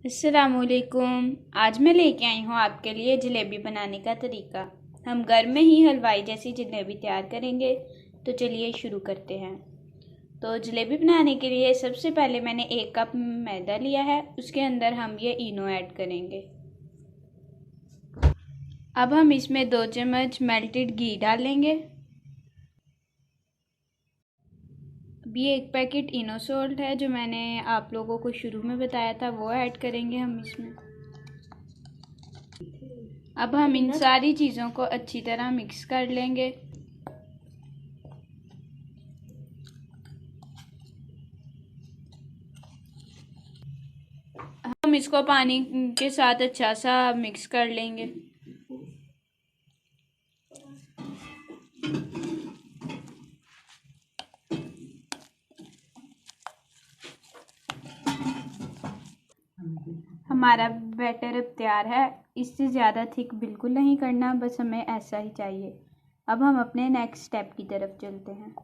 अस्सलामुअलैकुम। आज मैं लेके आई हूँ आपके लिए जलेबी बनाने का तरीका। हम घर में ही हलवाई जैसी जलेबी तैयार करेंगे। तो चलिए शुरू करते हैं। तो जलेबी बनाने के लिए सबसे पहले मैंने 1 कप मैदा लिया है। उसके अंदर हम ये इनो ऐड करेंगे। अब हम इसमें 2 चम्मच मेल्टेड घी डालेंगे। अभी 1 पैकेट इनो सॉल्ट है जो मैंने आप लोगों को शुरू में बताया था, वो ऐड करेंगे हम इसमें। अब हम इन सारी चीज़ों को अच्छी तरह मिक्स कर लेंगे। हम इसको पानी के साथ अच्छा सा मिक्स कर लेंगे। हमारा बैटर अब तैयार है। इससे ज़्यादा थिक बिल्कुल नहीं करना, बस हमें ऐसा ही चाहिए। अब हम अपने नेक्स्ट स्टेप की तरफ चलते हैं।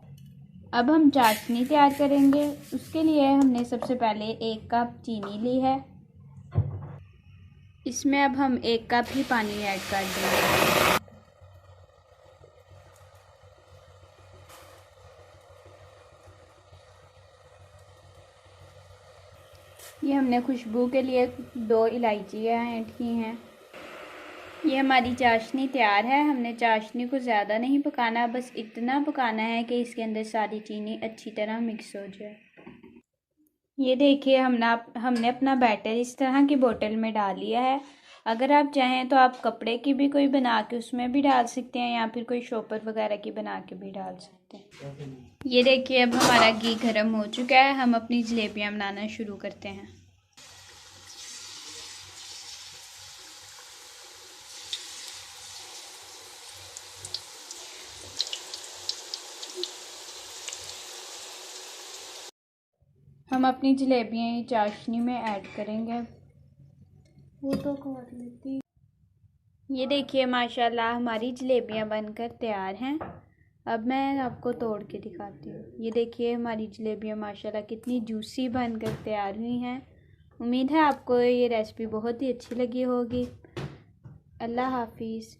अब हम चाशनी तैयार करेंगे। उसके लिए हमने सबसे पहले 1 कप चीनी ली है। इसमें अब हम 1 कप ही पानी ऐड कर देंगे। ये हमने खुशबू के लिए 2 इलायचियाँ ऐड की हैं। ये हमारी चाशनी तैयार है। हमने चाशनी को ज़्यादा नहीं पकाना, बस इतना पकाना है कि इसके अंदर सारी चीनी अच्छी तरह मिक्स हो जाए। ये देखिए हमने अपना बैटर इस तरह की बोतल में डाल लिया है। अगर आप चाहें तो आप कपड़े की भी कोई बना के उसमें भी डाल सकते हैं, या फिर कोई शॉपर वगैरह की बना के भी डाल सकते हैं। ये देखिए अब हमारा घी गर्म हो चुका है। हम अपनी जलेबियाँ बनाना शुरू करते हैं। हम अपनी जलेबियाँ चाशनी में ऐड करेंगे। वो तो काट लेती। ये देखिए माशाल्लाह हमारी जलेबियाँ बनकर तैयार हैं। अब मैं आपको तोड़ के दिखाती हूँ। ये देखिए हमारी जलेबियाँ माशाल्लाह कितनी जूसी बनकर तैयार हुई हैं। उम्मीद है आपको ये रेसिपी बहुत ही अच्छी लगी होगी। अल्लाह हाफिज़।